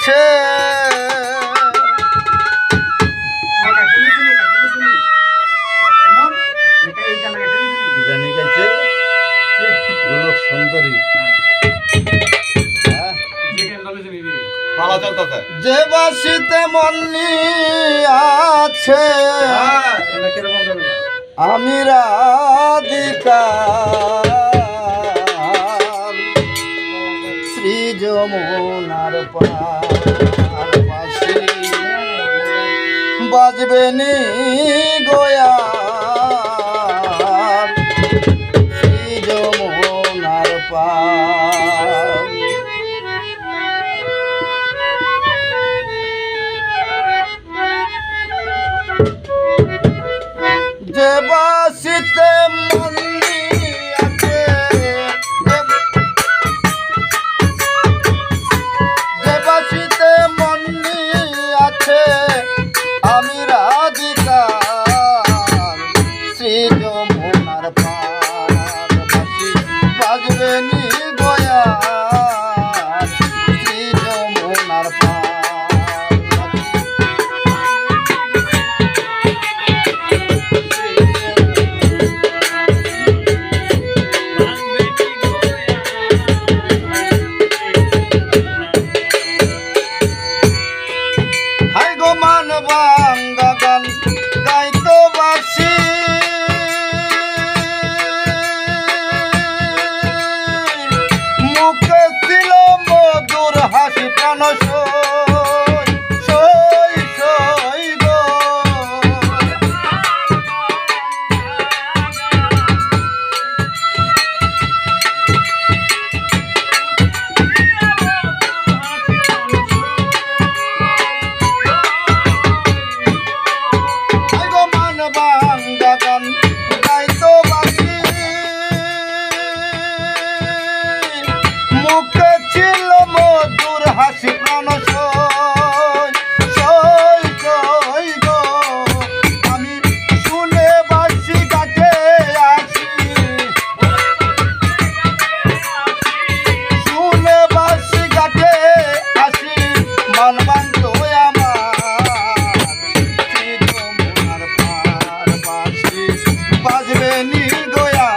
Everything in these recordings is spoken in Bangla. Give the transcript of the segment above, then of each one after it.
আছে সুন্দরী যে বাসিতে মন্নি আছে আমি রাধিকা শ্রী যমুনার পার বাসি বাজবে নি গোয়া শ্রী যমুনার পার যে বাসিতে মন্নি আছে যে বাসিতে মন্নি আছে আমি রাধিকা শ্রী যমুনার পার বাসি বাজবে নি গোয়া শ্রী যমুনার পার মুখে ছিল মধুর হাসি প্রাণ গো আমি শুনে বাসি কাছে আসি শুনে বাসি কাছে আসি মানবান্ত আমার পার বাসি বাজবে নি গোয়া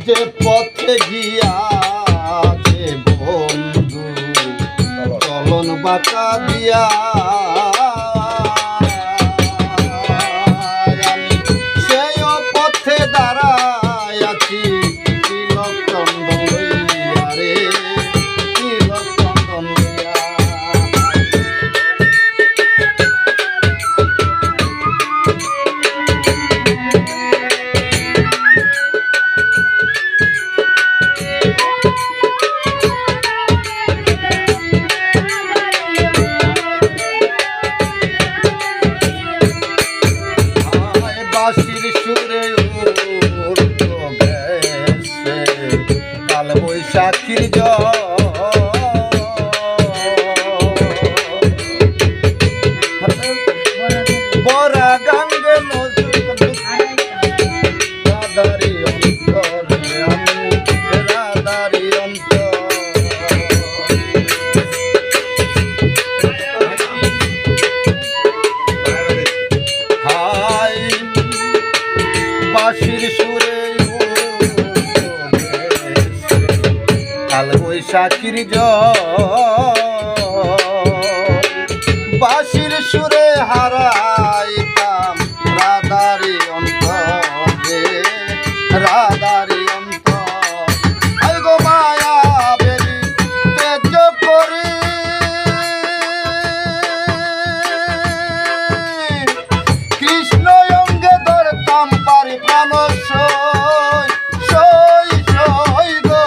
যে পথে গিয়াছে বন্ধু চলন বাঁকা দিয়া সেই পথে দাঁড়ায় আছি তিলক চন্দন লইয়া রে তিলক চন্দন লইয়া বাঁশির সুরে গেছে কাল বৈশাখীর বরা গাঙ্গে রাধারি অন্তর রাধারি অন্তর বাঁশির সুরে কাল বৈশাখীর বাঁশির সুরে হারাইতাম রাধারি অন্তরে রাধারি অন্তর গো মায়া বেরি তেজ করি কৃষ্ণ অঙ্গে ধরতাম পারি প্রাণ গো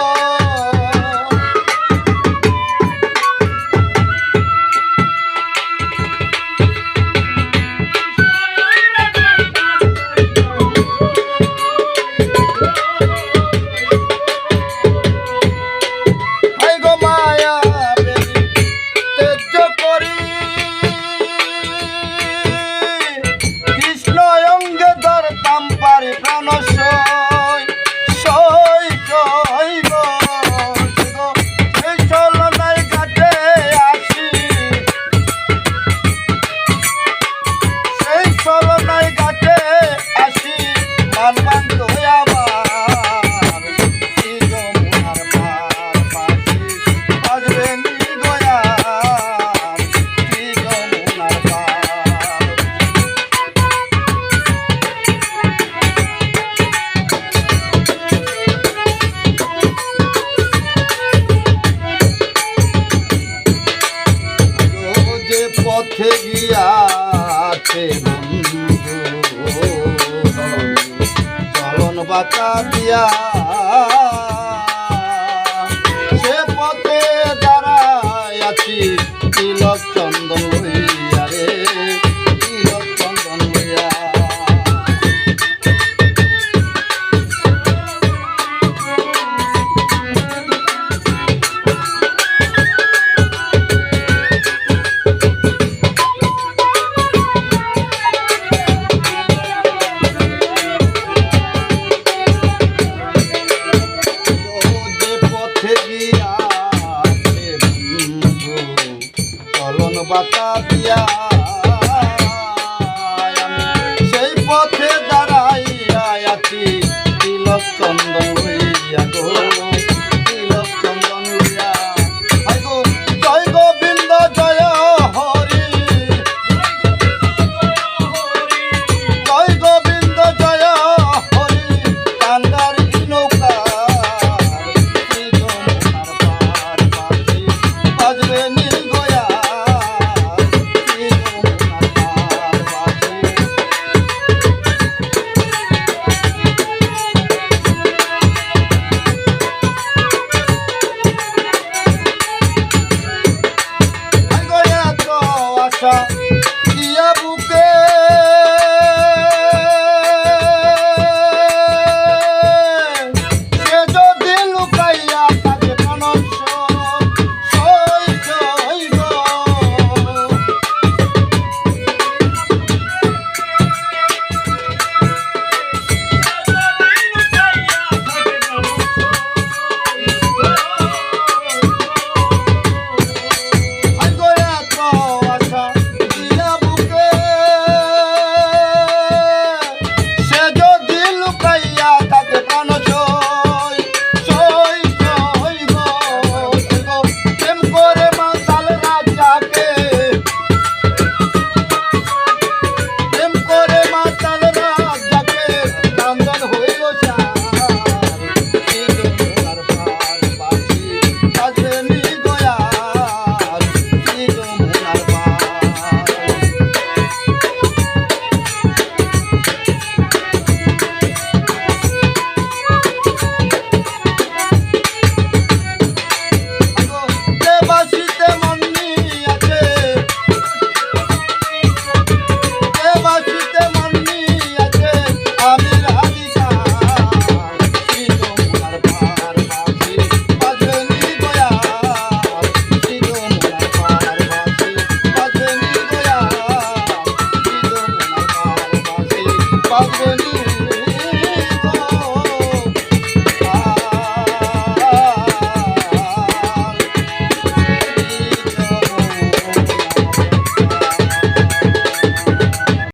বাঁচা দিয়া